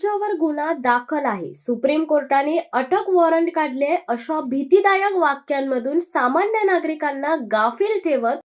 तुमच्यावर गुन्हा दाखल आहे, सुप्रीम कोर्टाने अटक वॉरंट काढले, अशा भीतीदायक वाक्यांमधून सामान्य नागरिकांना गाफील ठेवत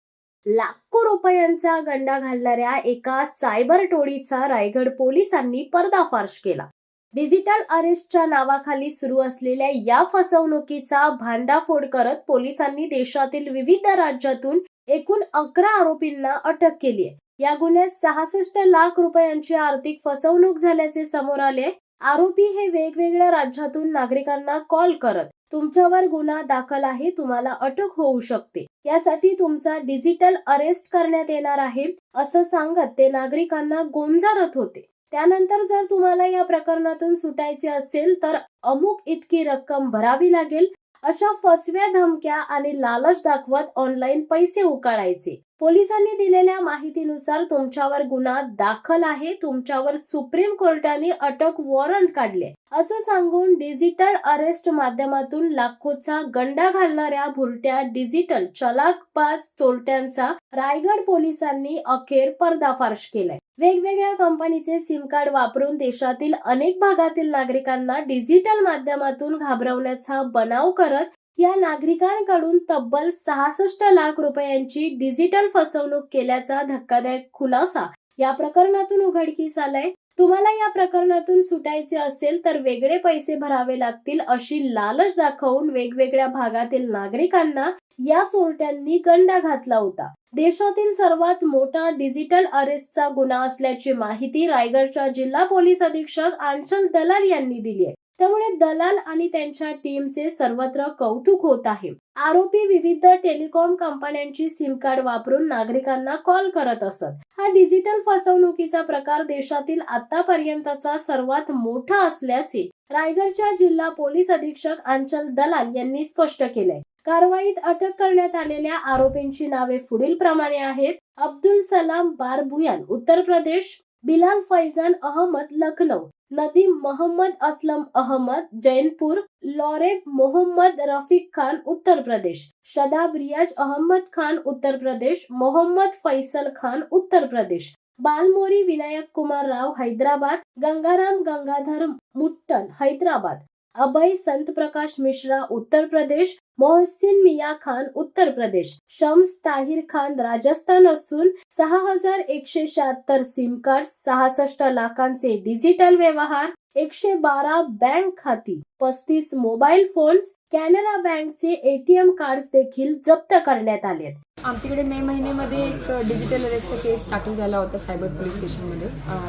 लाखो रुपयांचा गंडा घालणाऱ्या एका सायबर टोळीचा रायगड पोलिसांनी पर्दाफाश केला. डिजिटल अरेस्टच्या नावाखाली सुरू असलेल्या या फसवणुकीचा भांडाफोड करत पोलिसांनी देशातील विविध राज्यातून एकूण 11 आरोपींना अटक केली आहे. या गुन्ह्यात 66 लाख रुपयांची आर्थिक फसवणूक झाल्याचे समोर आले. आरोपी हे वेगवेगळ्या राज्यातून नागरिकांना कॉल करत तुमच्यावर गुन्हा दाखल आहे, तुम्हाला अटक होऊ शकते, यासाठी तुमचा डिजिटल अरेस्ट करण्यात येणार आहे असं सांगत ते नागरिकांना गोंजारत होते. त्यानंतर जर तुम्हाला या प्रकरणातून सुटायचे असेल तर अमुक इतकी रक्कम भरावी लागेल, अशा फसव्या धमक्या आणि लालच दाखवत ऑनलाईन पैसे उकळायचे. पोलिसांनी दिलेल्या माहितीनुसार तुमच्यावर गुन्हा दाखल आहे, तुमच्यावर सुप्रीम कोर्टाने अटक वॉरंट काढले असं सांगून डिजिटल अरेस्ट माध्यमातून लाखोचा गंडा घालणाऱ्या भुरट्या डिजिटल चलाखबाज चोरट्यांचा रायगड पोलिसांनी अखेर पर्दाफाश केलाय. वेगवेगळ्या कंपनीचे सिम कार्ड वापरून देशातील अनेक भागातील नागरिकांना डिजिटल माध्यमातून घाबरवण्याचा बनाव करत या नागरिकांकडून तब्बल 66 लाख रुपयांची डिजिटल फसवणूक केल्याचा धक्कादायक खुलासा या प्रकरणातून उघडकीस आलाय. तुम्हाला या प्रकरणातून सुटायचे असेल तर वेगळे पैसे भरावे लागतील अशी लालच दाखवून वेगवेगळ्या भागातील नागरिकांना या चोरट्यांनी गंडा घातला होता. देशातील सर्वात मोठा डिजिटल अरेस्टचा गुन्हा असल्याची माहिती रायगडच्या जिल्हा पोलीस अधीक्षक आंचल दलाल यांनी दिली आहे. त्यामुळे दलाल आणि त्यांच्या टीमचे सर्वत्र कौतुक होत आहे. आरोपी विविध टेलिकॉम कंपन्यांची सिम कार्ड वापरून नागरिकांना कॉल करत असत. हा डिजिटल फसवणुकीचा प्रकार देशातील आतापर्यंतचा सर्वात मोठा असल्याचे रायगडच्या जिल्हा पोलीस अधीक्षक आंचल दलाल यांनी स्पष्ट केले. कारवाईत अटक करण्यात आलेल्या आरोपींची नावे पुढील प्रमाणे आहेत: अब्दुल सलाम बारभुयान उत्तर प्रदेश, बिलाल फैजान अहमद लखनौ, नदीम मोहम्मद असलम अहमद जैनपुर, लॉरेब मोहम्मद रफीक खान उत्तर प्रदेश, शदाब रियाज अहमद खान उत्तर प्रदेश, मोहम्मद फैसल खान उत्तर प्रदेश, बालमोरी विनायक कुमार राव हैदराबाद, गंगाराम गंगाधर मुट्टन हैदराबाद, अभय संत प्रकाश मिश्रा उत्तर प्रदेश, मोहसिन मिया खान उत्तर प्रदेश, शम्स ताहिर खान राजस्थान असून 6176 सिम कार्ड, 66 लाखांचे डिजिटल व्यवहार, 112 बँक खाती, 35 मोबाईल फोन्स, कॅनरा बँकचे एटीएम कार्ड देखील जप्त करण्यात आले. आमच्याकडे मे महिन्यामध्ये एक डिजिटल अरेस्टचा केस दाखल झाला होता सायबर पोलीस स्टेशनमध्ये.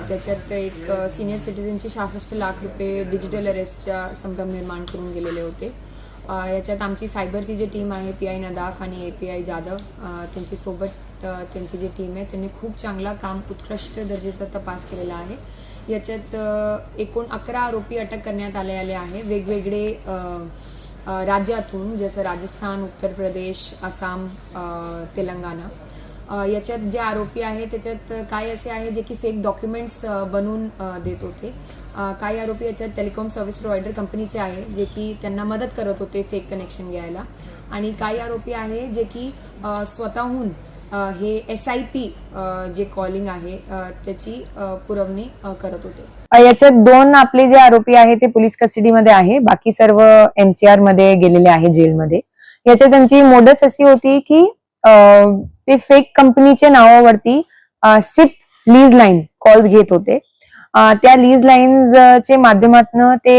त्याच्यात एक सिनियर सिटीजनचे 66 लाख रुपये डिजिटल अरेस्टचा संभ्रम निर्माण करून गेलेले होते. याच्यात आमची सायबरची जी टीम आहे, PI नदाफ आणि API जाधव, त्यांची सोबत त्यांची जी टीम आहे त्यांनी खूप चांगला काम, उत्कृष्ट दर्जाचा तपास केलेला आहे. याच्यात एकूण 11 आरोपी अटक करण्यात आलेले आहे वेगवेगळे राज्यातून, जसं राजस्थान, उत्तर प्रदेश, आसाम, तेलंगणा. याच्यात जे आरोपी आहे त्याच्यात काही असे आहे जे की फेक डॉक्युमेंट्स बनवून देत होते. काही आरोपी याच्यात टेलिकॉम सर्व्हिस प्रोव्हायडर कंपनीचे आहे जे की त्यांना मदत करत होते फेक कनेक्शन घ्यायला. आणि काही आरोपी आहे जे की स्वतःहून हे SIP जे कॉलिंग आहे त्याची पुरवणी करत होते. याच्यात 2 आपले जे आरोपी आहे ते पोलीस कस्टडीमध्ये आहे, बाकी सर्व MCR मध्ये गेलेले आहे जेलमध्ये. याच्यात त्यांची मोडस अशी होती की ते फेक कंपनीच्या नावावरती SIP लीज लाईन कॉल्स घेत होते. त्या लीज लाईन्सचे माध्यमातून ते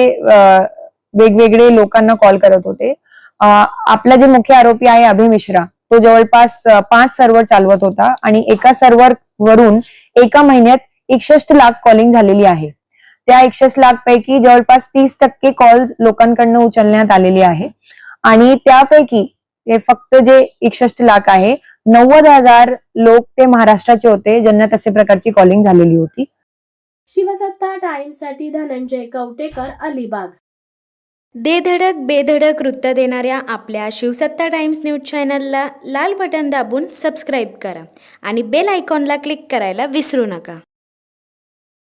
वेगवेगळे लोकांना कॉल करत होते. आपला जे मुख्य आरोपी आहे अभय मिश्रा, तो जवळपास 5 सर्व्हर चालवत होता आणि एका सर्व्हर वरून एका महिन्यात 61 लाख कॉलिंग झालेली आहे. त्या 61 लाख पैकी जवळपास 30% कॉल्स लोकांकडनं उचलण्यात आलेली आहे आणि त्यापैकी ते फक्त जे 61 लाख आहे, 90,000 लोक ते महाराष्ट्राचे होते ज्यांना तसे प्रकारची कॉलिंग झालेली होती. शिवसत्ता टाइम्स साठी धनंजय कवटेकर, अलिबाग. दे धडक बेधडक वृत्त देणाऱ्या आपल्या शिवसत्ता टाइम्स न्यूज चॅनलला लाल बटन दाबून सबस्क्राईब करा आणि बेल आयकॉनला क्लिक करायला विसरू नका.